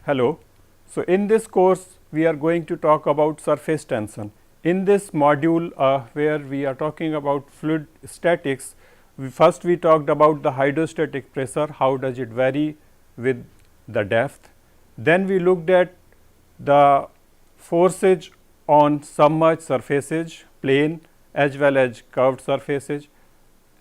Hello. So, in this course we are going to talk about surface tension. In this module where we are talking about fluid statics, first we talked about the hydrostatic pressure, how does it vary with the depth. Then we looked at the forces on submerged surfaces, plane as well as curved surfaces,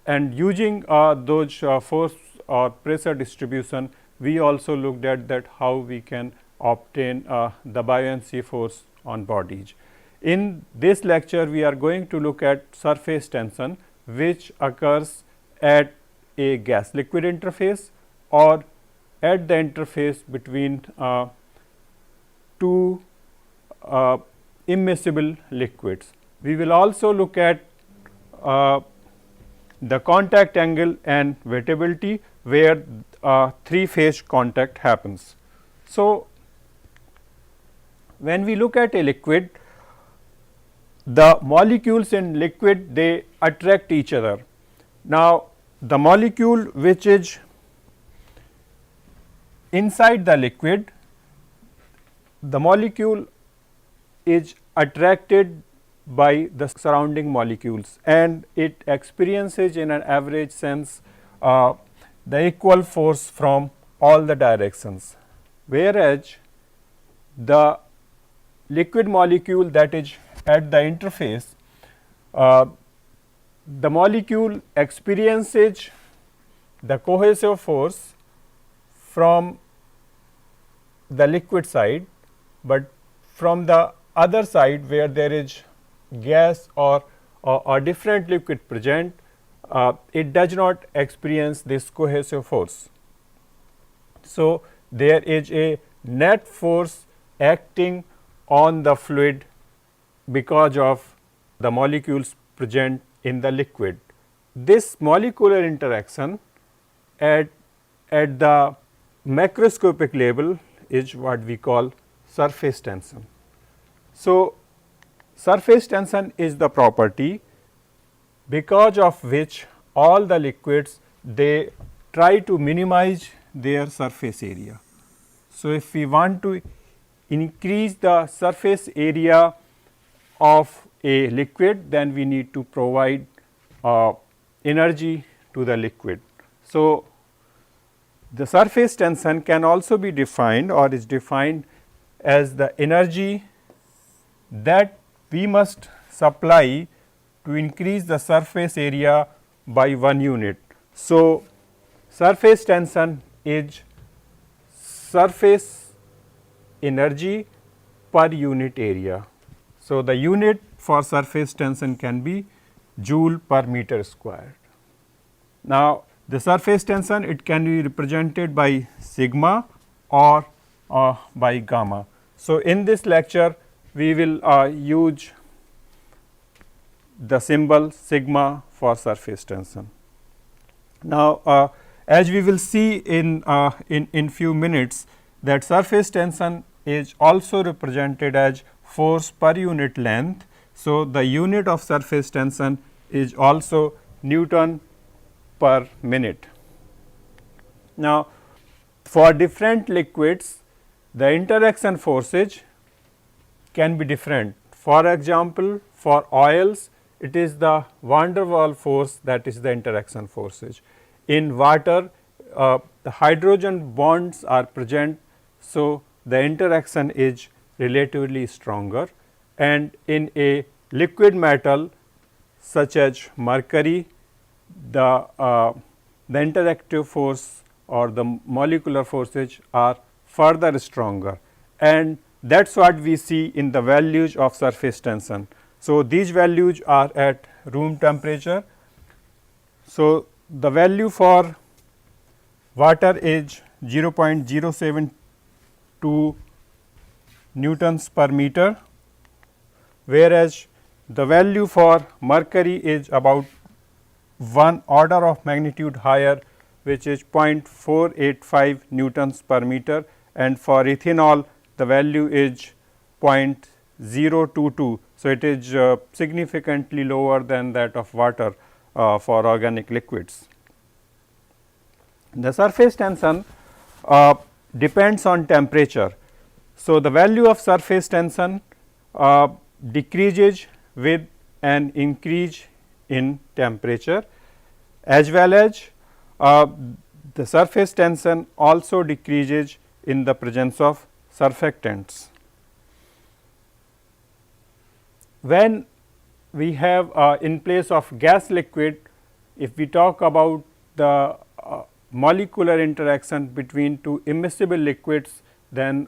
and using those force or pressure distribution, we also looked at that how we can obtain the buoyancy force on bodies. In this lecture, we are going to look at surface tension, which occurs at a gas liquid interface or at the interface between two immiscible liquids. We will also look at the contact angle and wettability, where three phase contact happens. So, when we look at a liquid, the molecules in liquid, they attract each other. Now, the molecule which is inside the liquid, the molecule is attracted by the surrounding molecules, and it experiences in an average sense the equal force from all the directions, whereas the liquid molecule that is at the interface, the molecule experiences the cohesive force from the liquid side, but from the other side where there is gas or different liquid present, it does not experience this cohesive force. So, there is a net force acting on the fluid because of the molecules present in the liquid. This molecular interaction at the macroscopic level is what we call surface tension. So, surface tension is the property because of which all the liquids, they try to minimize their surface area. So, if we want to increase the surface area of a liquid, then we need to provide energy to the liquid. So, the surface tension can also be defined or is defined as the energy that we must supply to increase the surface area by 1 unit. So, surface tension is surface energy per unit area. So, the unit for surface tension can be joule per meter squared. Now, the surface tension, it can be represented by sigma or by gamma. So, in this lecture we will use the symbol sigma for surface tension. Now, as we will see in few minutes, that surface tension is also represented as force per unit length. So, the unit of surface tension is also Newton per minute. Now, for different liquids, the interaction forces can be different. For example, for oils, it is the van der Waals force that is the interaction forces. In water, the hydrogen bonds are present, so the interaction is relatively stronger, and in a liquid metal such as mercury, the interactive force or the molecular forces are further stronger, and that is what we see in the values of surface tension. So, these values are at room temperature. So, the value for water is 0.072 newtons per meter, whereas the value for mercury is about 1 order of magnitude higher, which is 0.485 newtons per meter, and for ethanol the value is 0.022. So, it is significantly lower than that of water for organic liquids. The surface tension depends on temperature. So, the value of surface tension decreases with an increase in temperature, as well as the surface tension also decreases in the presence of surfactants. When we have in place of gas liquid, if we talk about the molecular interaction between two immiscible liquids, then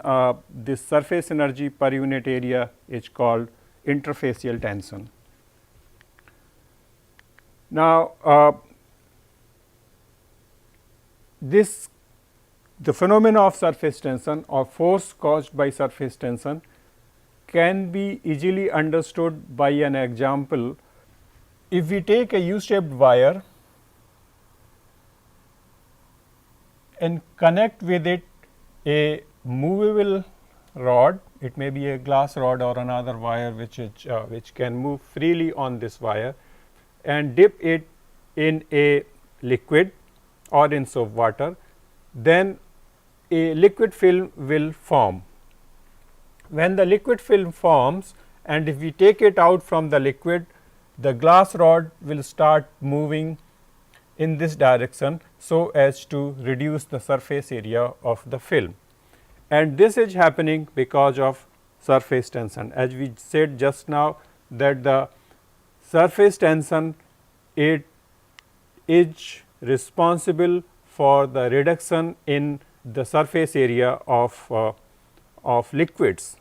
this surface energy per unit area is called interfacial tension. Now, the phenomena of surface tension or force caused by surface tension can be easily understood by an example. If we take a U-shaped wire and connect with it a movable rod, it may be a glass rod or another wire which can move freely on this wire, and dip it in a liquid or in soap water, then a liquid film will form. When the liquid film forms, and if we take it out from the liquid, the glass rod will start moving in this direction, so as to reduce the surface area of the film, and this is happening because of surface tension. As we said just now, that the surface tension, it is responsible for the reduction in the surface area of liquids.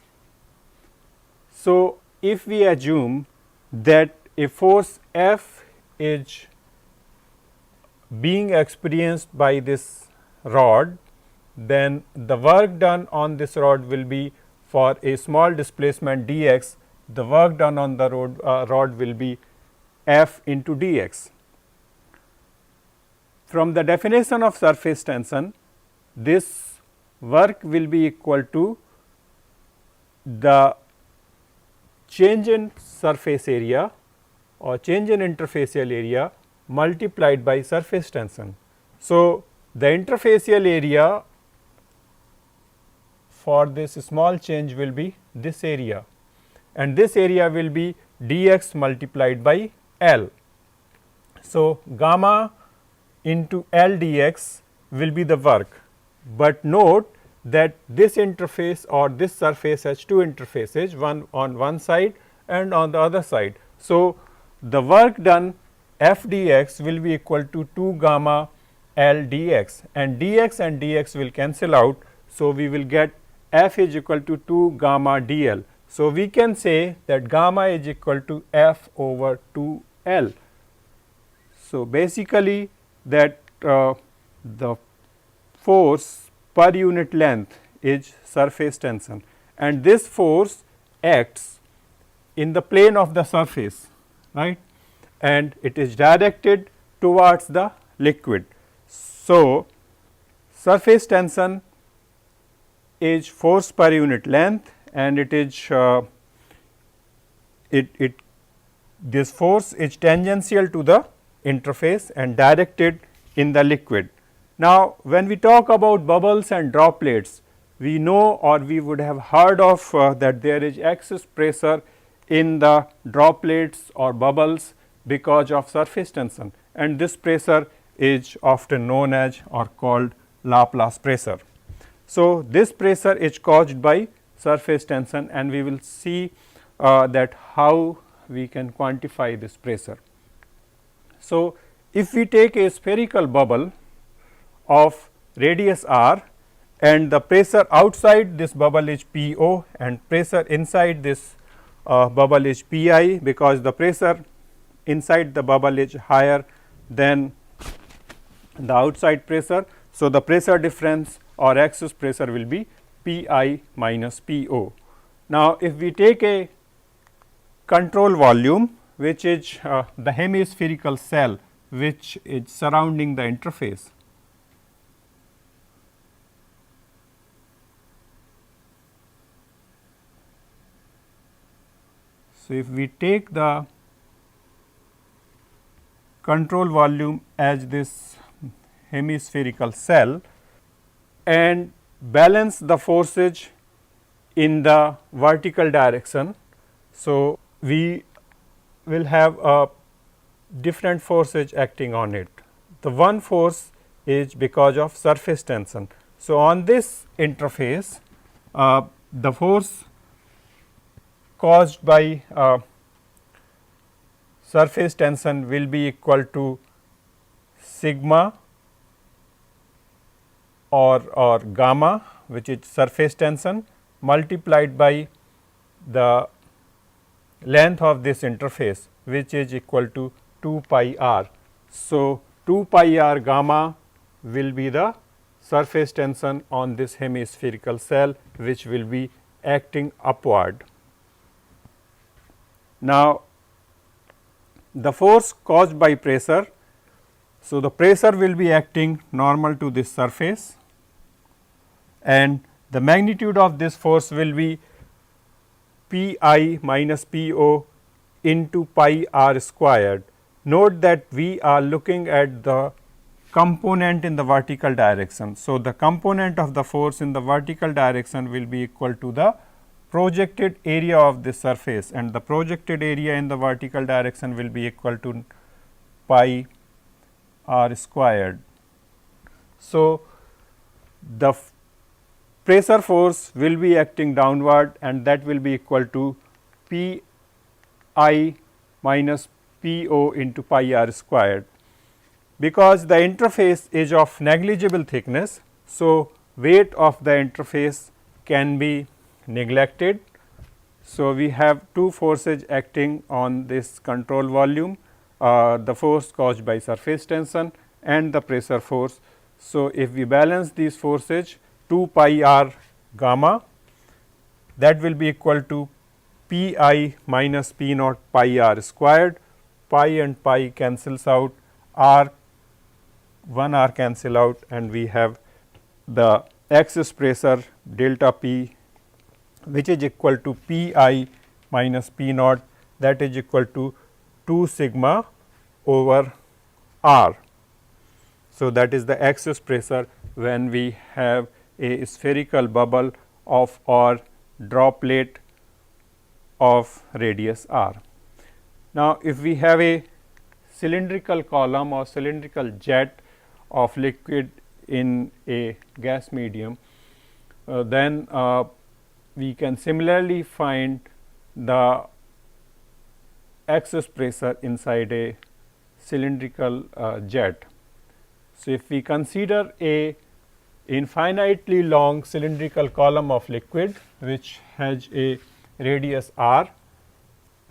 So, if we assume that a force F is being experienced by this rod, then the work done on this rod will be for a small displacement dx, the work done on the rod will be F into dx. From the definition of surface tension, this work will be equal to the change in surface area or change in interfacial area multiplied by surface tension. So, the interfacial area for this small change will be this area, and this area will be dx multiplied by L. So, gamma into L dx will be the work, but note that this interface or this surface has two interfaces, one on one side and on the other side. So, the work done F dx will be equal to 2 gamma L dx, and dx will cancel out. So, we will get F is equal to 2 gamma dl. So, we can say that gamma is equal to F over 2 L. So, basically that the force per unit length is surface tension, and this force acts in the plane of the surface, right, and it is directed towards the liquid. So, surface tension is force per unit length, and it is this force is tangential to the interface and directed in the liquid. Now, when we talk about bubbles and droplets, we know or we would have heard of that there is excess pressure in the droplets or bubbles because of surface tension, and this pressure is often known as or called Laplace pressure. So, this pressure is caused by surface tension, and we will see that how we can quantify this pressure. So, if we take a spherical bubble of radius r, and the pressure outside this bubble is P o and pressure inside this bubble is P I, because the pressure inside the bubble is higher than the outside pressure. So, the pressure difference or excess pressure will be P I minus P o. Now, if we take a control volume, which is the hemispherical cell which is surrounding the interface. So, if we take the control volume as this hemispherical cell, and balance the forces in the vertical direction. So, we will have a different forces acting on it. The one force is because of surface tension. So, on this interface the force caused by surface tension will be equal to sigma or gamma, which is surface tension, multiplied by the length of this interface, which is equal to 2 pi r. So, 2 pi r gamma will be the surface tension on this hemispherical cell, which will be acting upward. Now, the force caused by pressure. So, the pressure will be acting normal to this surface, and the magnitude of this force will be P I minus P O into pi r squared. Note that we are looking at the component in the vertical direction. So, the component of the force in the vertical direction will be equal to the projected area of this surface, and the projected area in the vertical direction will be equal to pi r squared. So, the pressure force will be acting downward, and that will be equal to P I minus P O into pi r squared. Because the interface is of negligible thickness, so weight of the interface can be neglected. So, we have two forces acting on this control volume, the force caused by surface tension and the pressure force. So, if we balance these forces, 2 pi r gamma, that will be equal to P I minus P naught pi r squared, pi and pi cancels out, r 1 r cancel out, and we have the axis pressure delta P, which is equal to P I minus P naught, that is equal to 2 sigma over r. So, that is the axis pressure when we have a spherical bubble of or droplet of radius r. Now, if we have a cylindrical column or cylindrical jet of liquid in a gas medium, then we can similarly find the axis pressure inside a cylindrical jet. So, if we consider a infinitely long cylindrical column of liquid which has a radius r,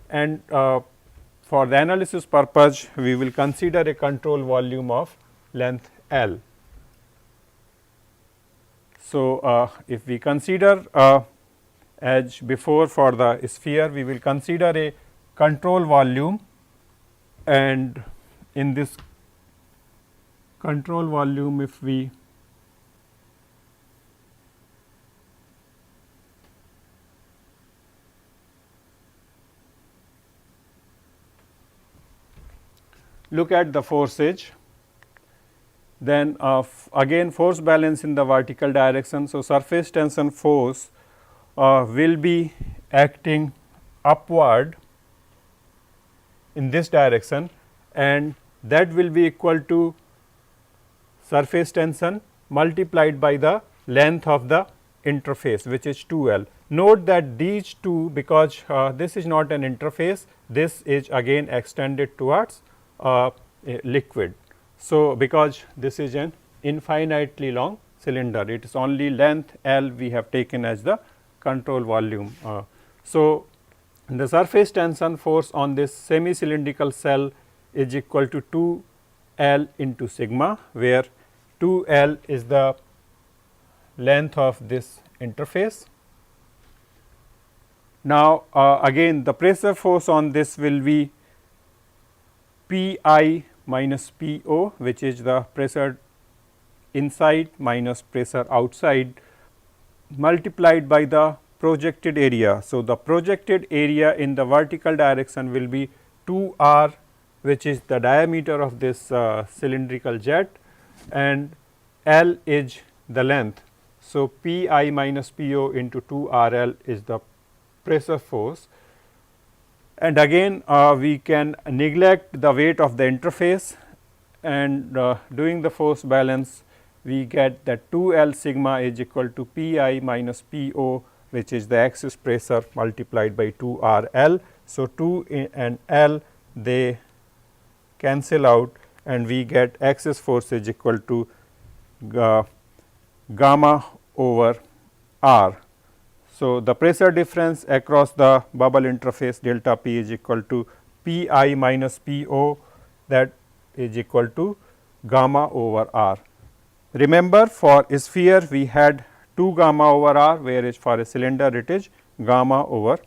and for the analysis purpose we will consider a control volume of length L. So, if we consider as before for the sphere, we will consider a control volume, and in this control volume, if we look at the forces, then again force balance in the vertical direction. So, surface tension force will be acting upward in this direction, and that will be equal to surface tension multiplied by the length of the interface, which is 2 L. Note that these two, because this is not an interface, this is again extended towards a liquid. So, because this is an infinitely long cylinder, it is only length L we have taken as the control volume. So, the surface tension force on this semi cylindrical cell is equal to 2 L into sigma, where 2 L is the length of this interface. Now, again the pressure force on this will be P I minus P O, which is the pressure inside minus pressure outside, multiplied by the projected area. So, the projected area in the vertical direction will be 2 r, which is the diameter of this cylindrical jet, and L is the length. So, P I minus P O into 2 R L is the pressure force, and again we can neglect the weight of the interface, and doing the force balance we get that 2 L sigma is equal to P I minus P O, which is the axis pressure multiplied by 2 R L. So, 2 and L they cancel out, and we get axis force is equal to gamma over R. So, the pressure difference across the bubble interface delta P is equal to P I minus P O, that is equal to gamma over R. Remember, for a sphere we had 2 gamma over R, whereas for a cylinder it is gamma over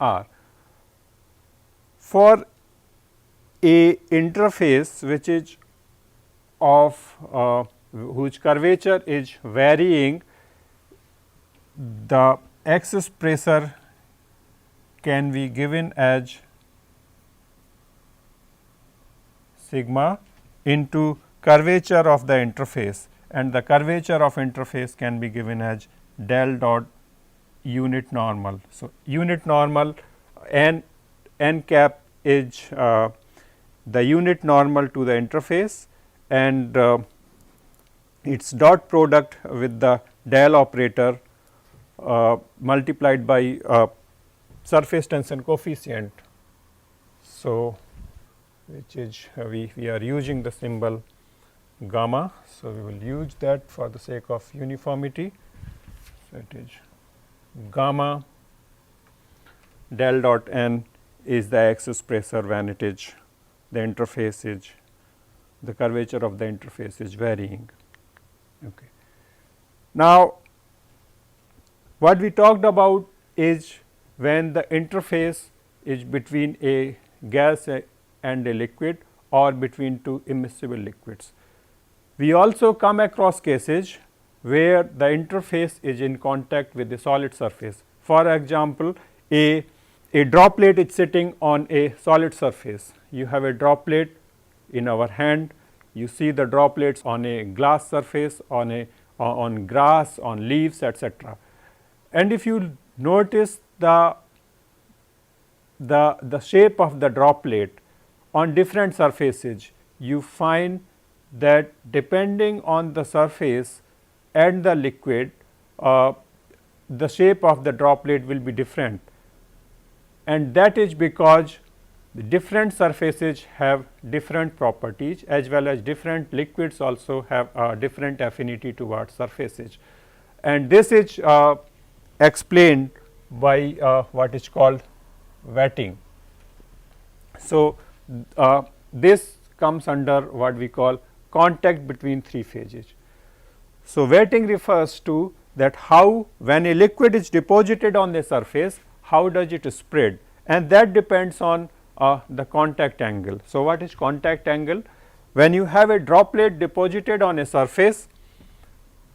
R. For a interface which is of whose curvature is varying, the axis pressure can be given as sigma into curvature of the interface, and the curvature of interface can be given as del dot unit normal. So, unit normal n cap is the unit normal to the interface, and its dot product with the del operator multiplied by surface tension coefficient. So, which is we are using the symbol gamma. So, we will use that for the sake of uniformity. So, it is gamma del dot n is the axis pressure when it is the interface is the curvature of the interface is varying. Okay. Now, what we talked about is when the interface is between a gas and a liquid, or between two immiscible liquids. We also come across cases where the interface is in contact with the solid surface. For example, a droplet is sitting on a solid surface. You have a droplet in our hand, you see the droplets on a glass surface, on grass, on leaves, etc. And if you notice the shape of the droplet on different surfaces, you find that depending on the surface and the liquid, the shape of the droplet will be different, and that is because the different surfaces have different properties, as well as different liquids also have different affinity towards surfaces, and this is explained by what is called wetting. So, this comes under what we call contact between three phases. So, wetting refers to that how when a liquid is deposited on the surface, how does it spread, and that depends on the contact angle. So, what is contact angle? When you have a droplet deposited on a surface,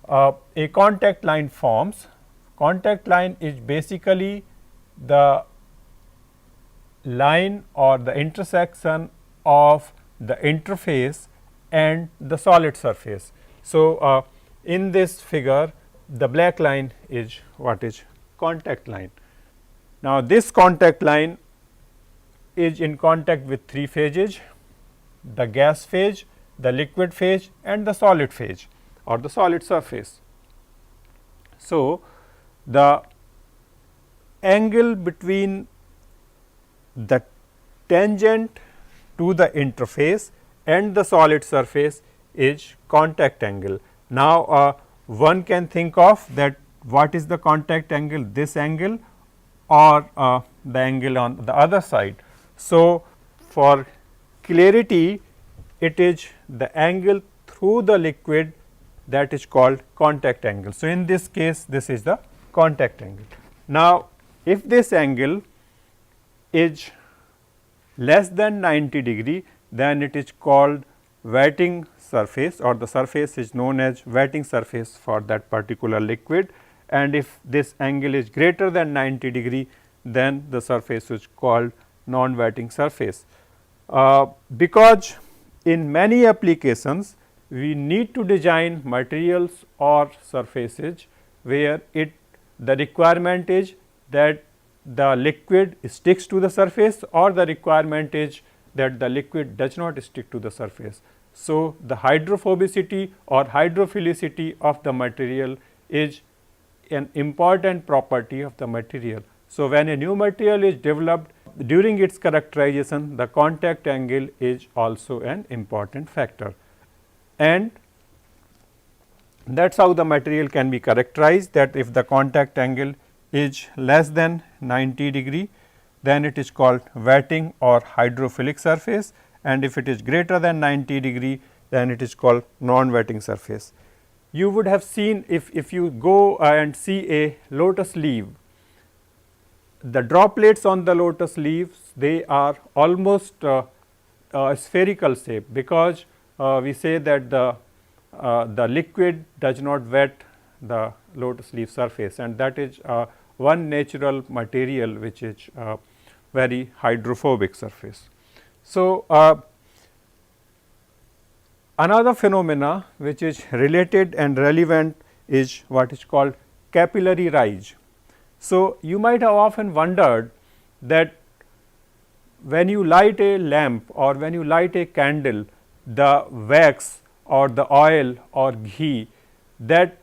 a contact line forms. Contact line is basically the line or the intersection of the interface and the solid surface. So, in this figure the black line is what is contact line. Now, this contact line is in contact with three phases: the gas phase, the liquid phase, and the solid phase or the solid surface. So, the angle between the tangent to the interface and the solid surface is contact angle. Now, one can think of that what is the contact angle, this angle or the angle on the other side. So, for clarity, it is the angle through the liquid that is called contact angle. So, in this case this is the contact angle. Now, if this angle is less than 90 degree, then it is called wetting surface, or the surface is known as wetting surface for that particular liquid, and if this angle is greater than 90 degree, then the surface is called non-wetting surface. Because in many applications we need to design materials or surfaces where the requirement is that the liquid sticks to the surface, or the requirement is that the liquid does not stick to the surface. So, the hydrophobicity or hydrophilicity of the material is an important property of the material. So, when a new material is developed, during its characterization, the contact angle is also an important factor, and that is how the material can be characterized, that if the contact angle is less than 90 degree, then it is called wetting or hydrophilic surface, and if it is greater than 90 degree, then it is called non-wetting surface. You would have seen, if you go and see a lotus leaf, the droplets on the lotus leaves, they are almost spherical shape, because we say that the liquid does not wet the lotus leaf surface, and that is one natural material which is very hydrophobic surface. So, another phenomena which is related and relevant is what is called capillary rise. So, you might have often wondered that when you light a lamp or when you light a candle, the wax or the oil or ghee, that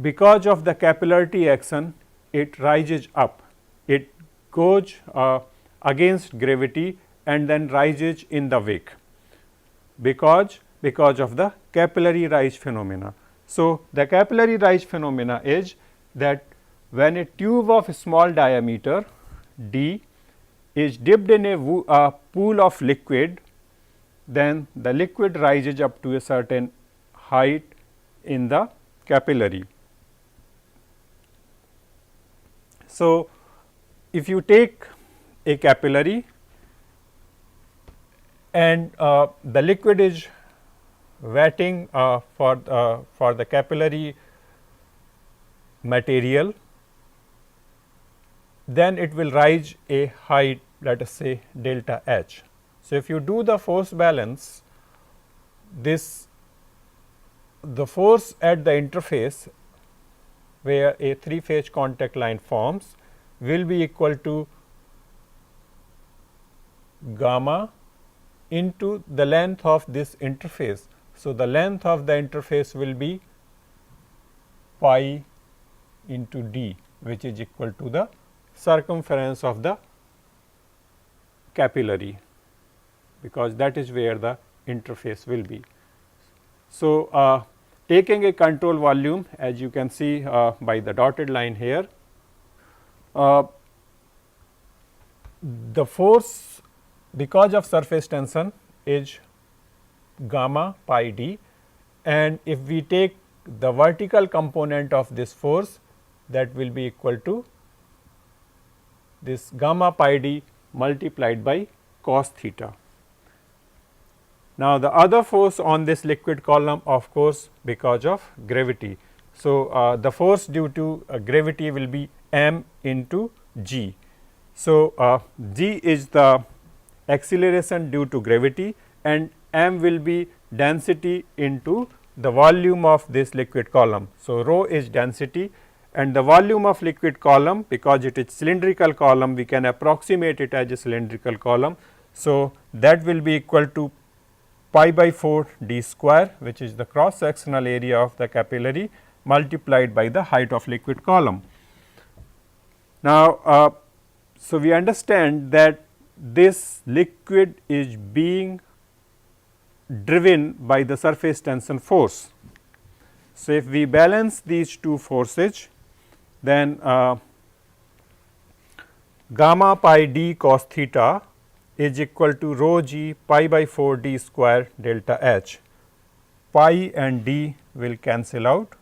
because of the capillarity action, it rises up, it goes against gravity and then rises in the wick, because of the capillary rise phenomena. So, the capillary rise phenomena is that when a tube of small diameter d is dipped in a pool of liquid, then the liquid rises up to a certain height in the capillary. So, if you take a capillary and the liquid is wetting for the capillary material, then it will rise a height, let us say delta H. So, if you do the force balance, the force at the interface where a 3-phase contact line forms will be equal to gamma into the length of this interface. So, the length of the interface will be pi into d, which is equal to the circumference of the capillary, because that is where the interface will be. So, taking a control volume, as you can see by the dotted line here, the force because of surface tension is gamma pi d, and if we take the vertical component of this force, that will be equal to this gamma pi d multiplied by cos theta. Now, the other force on this liquid column, of course, because of gravity. So, the force due to gravity will be m into g. So, g is the acceleration due to gravity, and m will be density into the volume of this liquid column. So, rho is density, and the volume of liquid column, because it is cylindrical column, we can approximate it as a cylindrical column. So, that will be equal to pi by 4 d square, which is the cross sectional area of the capillary, multiplied by the height of liquid column. Now, so we understand that this liquid is being driven by the surface tension force. So, if we balance these two forces, then gamma pi d cos theta is equal to rho g pi by 4 d square delta h. Pi and d will cancel out,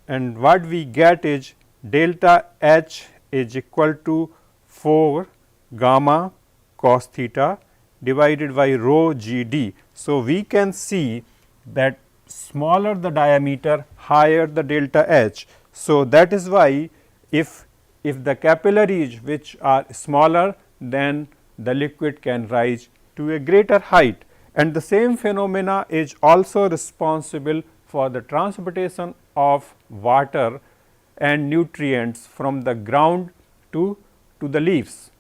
and what we get is delta h is equal to 4 gamma cos theta divided by rho g d. So, we can see that smaller the diameter, higher the delta h. So, that is why if the capillaries which are smaller, then the liquid can rise to a greater height, and the same phenomena is also responsible for the transportation of water and nutrients from the ground to the leaves.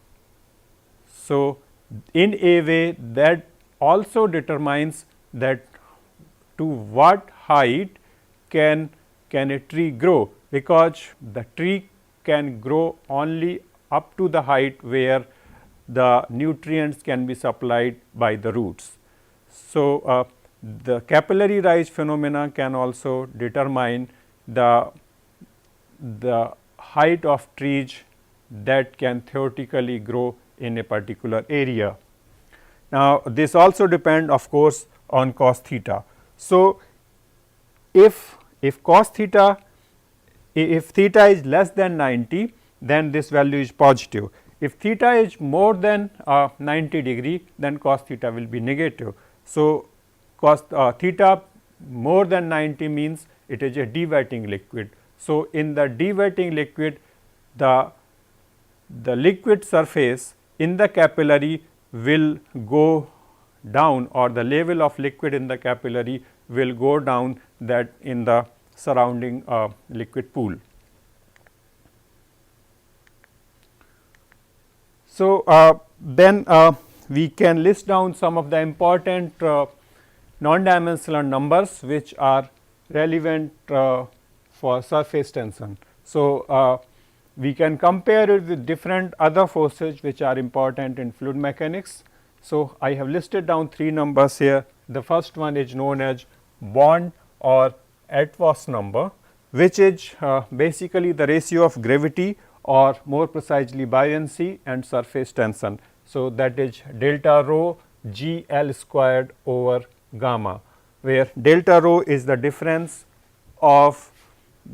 So, in a way that also determines that to what height can a tree grow, because the tree can grow only up to the height where the nutrients can be supplied by the roots. So, the capillary rise phenomena can also determine the height of trees that can theoretically grow in a particular area. Now, this also depend of course on cos theta. So, if cos theta, if theta is less than 90, then this value is positive. If theta is more than 90 degree, then cos theta will be negative. So, cos theta more than 90 means it is a dewetting liquid. So, in the dewetting liquid, the liquid surface in the capillary will go down, or the level of liquid in the capillary will go down that in the surrounding liquid pool. So, then we can list down some of the important non-dimensional numbers which are relevant for surface tension. So, we can compare it with different other forces which are important in fluid mechanics. So, I have listed down 3 numbers here. The first one is known as Bond or Atwood's number, which is basically the ratio of gravity, or more precisely buoyancy and surface tension. So, that is delta rho G L squared over gamma, where delta rho is the difference of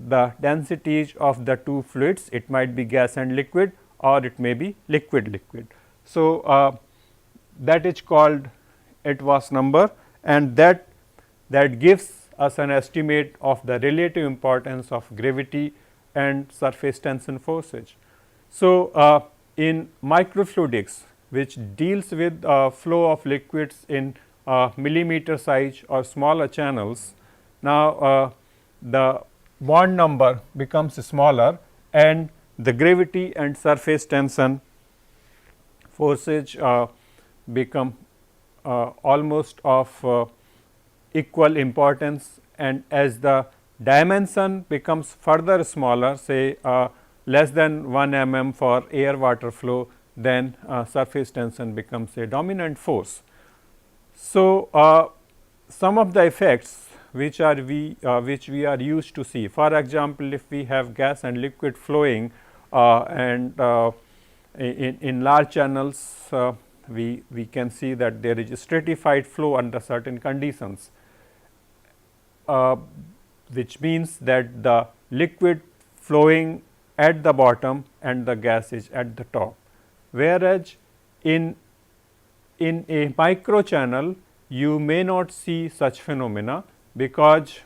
the densities of the two fluids. It might be gas and liquid, or it may be liquid. So, that is called Atwood's number, and that gives us an estimate of the relative importance of gravity and surface tension forces. So, in microfluidics, which deals with flow of liquids in millimeter size or smaller channels, now the Bond number becomes smaller, and the gravity and surface tension forces become almost of equal importance, and as the dimension becomes further smaller, say less than 1 mm for air water flow, then surface tension becomes a dominant force. So, some of the effects which we are used to see, for example, if we have gas and liquid flowing and in large channels, we can see that there is a stratified flow under certain conditions, which means that the liquid flowing at the bottom and the gas is at the top. Whereas, in a micro channel you may not see such phenomena, because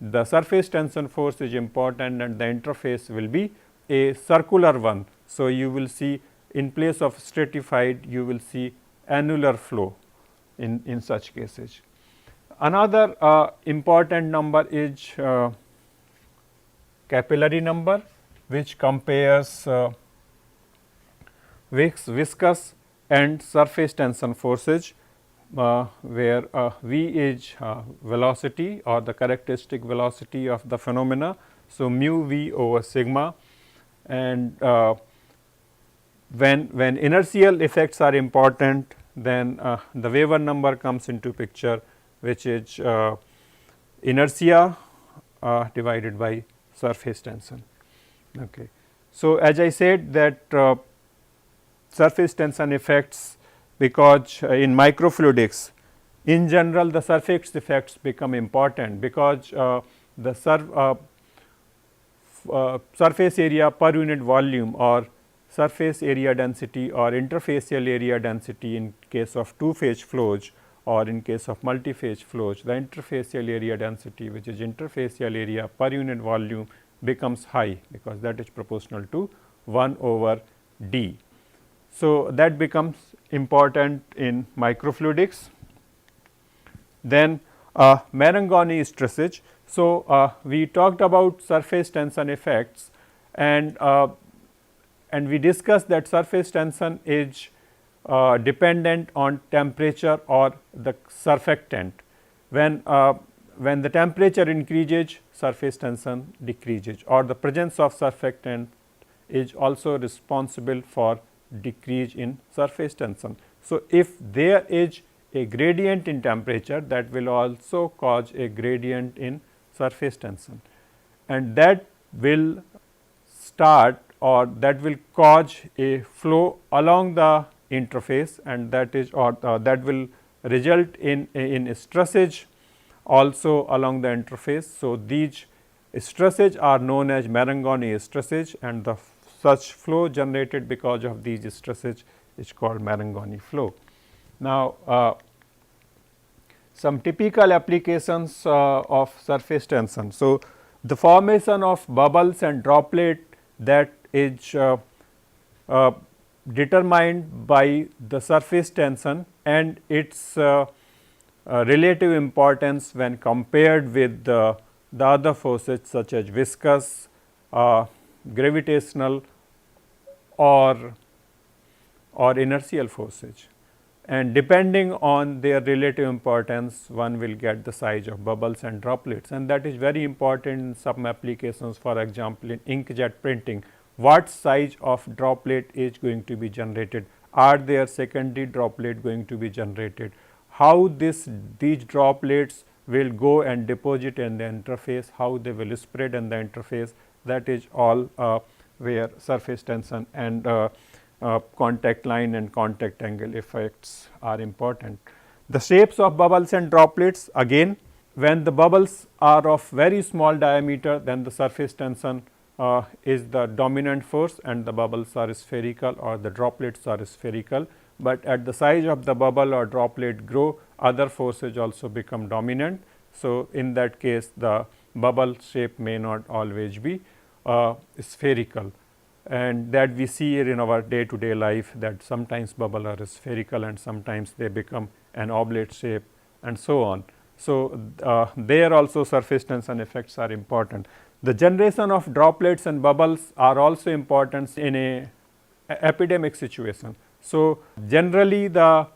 the surface tension force is important and the interface will be a circular one. So, you will see in place of stratified, you will see annular flow in such cases. Another important number is capillary number, which compares viscous and surface tension forces, where V is velocity or the characteristic velocity of the phenomena. So, mu V over sigma, and when inertial effects are important, then the Weber number comes into picture, which is inertia divided by surface tension. Okay. So, as I said that surface tension effects, because in microfluidics in general the surface effects become important, because the surface area per unit volume, or surface area density, or interfacial area density in case of two phase flows, or in case of multi-phase flows, the interfacial area density, which is interfacial area per unit volume, becomes high, because that is proportional to 1 over d. So, that becomes important in microfluidics. Then Marangoni stressage. So, we talked about surface tension effects, and we discussed that surface tension is dependent on temperature or the surfactant. When the temperature increases, surface tension decreases, or the presence of surfactant is also responsible for decrease in surface tension. So, if there is a gradient in temperature, that will also cause a gradient in surface tension, and that will start, or that will cause a flow along the interface, and that is, or that will result in stressage also along the interface. So, these stresses are known as Marangoni stresses, and the such flow generated because of these stresses is called Marangoni flow. Now, some typical applications of surface tension. So, the formation of bubbles and droplet, that is determined by the surface tension and its relative importance when compared with the other forces such as viscous, gravitational, or inertial forces, and depending on their relative importance, one will get the size of bubbles and droplets, and that is very important in some applications. For example, in inkjet printing, what size of droplet is going to be generated? Are there secondary droplet going to be generated? How these droplets will go and deposit in the interface, how they will spread in the interface, that is all where surface tension and contact line and contact angle effects are important. The shapes of bubbles and droplets, again, when the bubbles are of very small diameter, then the surface tension is the dominant force and the bubbles are spherical or the droplets are spherical, but at the size of the bubble or droplet grow, other forces also become dominant. So, in that case the bubble shape may not always be spherical, and that we see here in our day to day life, that sometimes bubble are spherical and sometimes they become an oblate shape and so on. So, there also surface tension effects are important. The generation of droplets and bubbles are also important in a epidemic situation. So, generally the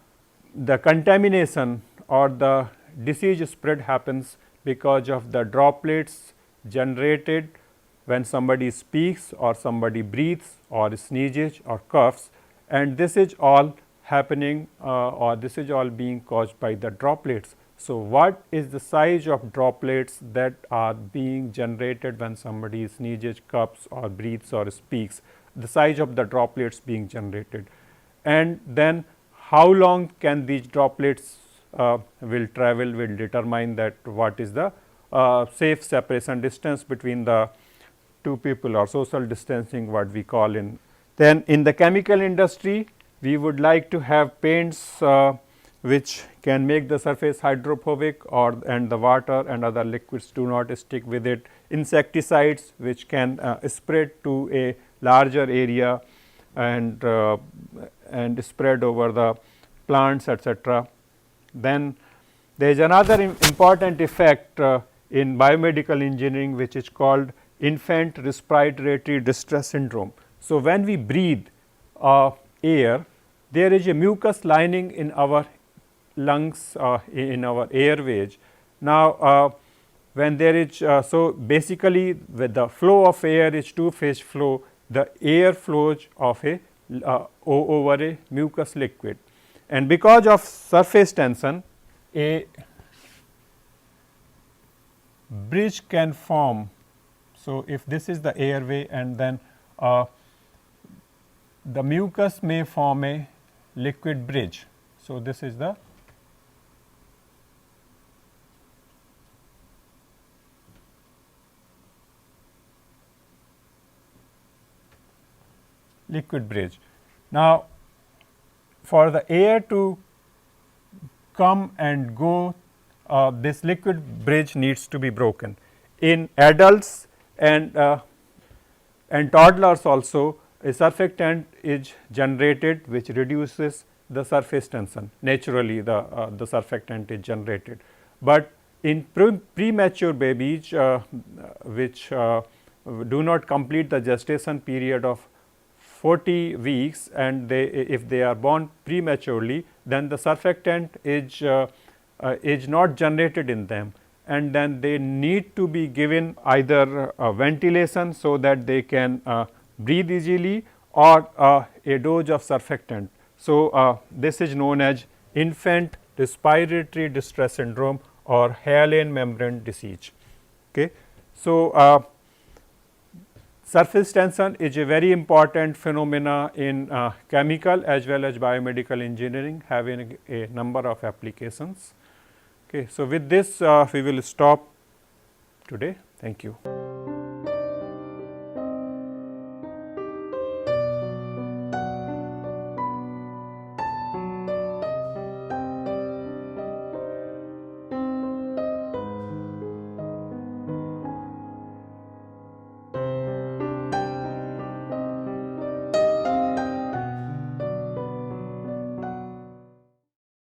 contamination or the disease spread happens because of the droplets generated when somebody speaks or somebody breathes or sneezes or coughs, and this is all happening or this is all being caused by the droplets. So, what is the size of droplets that are being generated when somebody sneezes, coughs or breathes or speaks? The size of the droplets being generated, and then how long can these droplets will travel, will determine that what is the safe separation distance between the two people, or social distancing what we call in. Then in the chemical industry, we would like to have paints which can make the surface hydrophobic, or and the water and other liquids do not stick with it. Insecticides which can spread to a larger area and spread over the plants, etc. Then there is another important effect in biomedical engineering, which is called infant respiratory distress syndrome. So, when we breathe air, there is a mucus lining in our lungs, in our airways. Now, when there is so basically with the flow of air is two phase flow, the air flows of a over a mucus liquid, and because of surface tension, a bridge can form. So, if this is the airway, and then the mucus may form a liquid bridge. So, this is the liquid bridge. Now, for the air to come and go, this liquid bridge needs to be broken. In adults and toddlers also, a surfactant is generated which reduces the surface tension. Naturally, the surfactant is generated, but in premature babies which do not complete the gestation period of 40 weeks and if they are born prematurely, then the surfactant is not generated in them, and then they need to be given either ventilation so that they can breathe easily, or a dose of surfactant. So, this is known as infant respiratory distress syndrome or hyaline membrane disease. Okay. So, surface tension is a very important phenomena in chemical as well as biomedical engineering, having a number of applications. Okay. So, with this we will stop today. Thank you.